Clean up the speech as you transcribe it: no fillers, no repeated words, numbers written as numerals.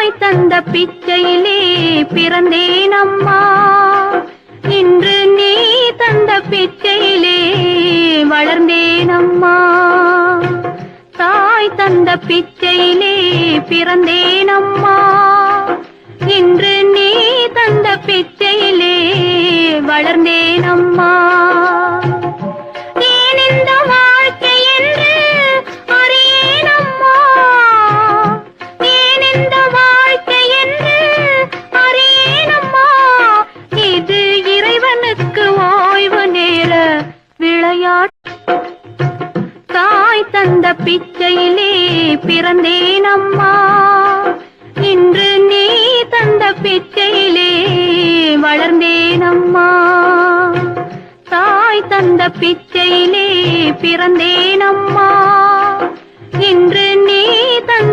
தாய் தந்த பிச்சையிலே பிறந்தேன் அம்மா. இன்று நீ தந்த பிச்சையிலே வளர்ந்தேன் அம்மா. தாய் தந்த பிச்சையிலே பிறந்தேன் அம்மா. இன்று நீ தந்த பிச்சையிலே வளர்ந்தேன் அம்மா. ஏன் இந்த வாழ்க்கை என்று அறியேன் அம்மா. ஏன் இந்த வாழ்க்கை என்று அறியேன் அம்மா. இது இறைவனுக்கு ஓய்வு நேர விளையாட்டு. தாய் தந்த பிச்சையிலே பிறந்தேன் அம்மா. இன்று நீ தந்த பிச்சையிலே வளர்ந்தேன் அம்மா. தாய் தந்த பிச்சையிலே பிறந்தேன் அம்மா. இன்று நீ தந்த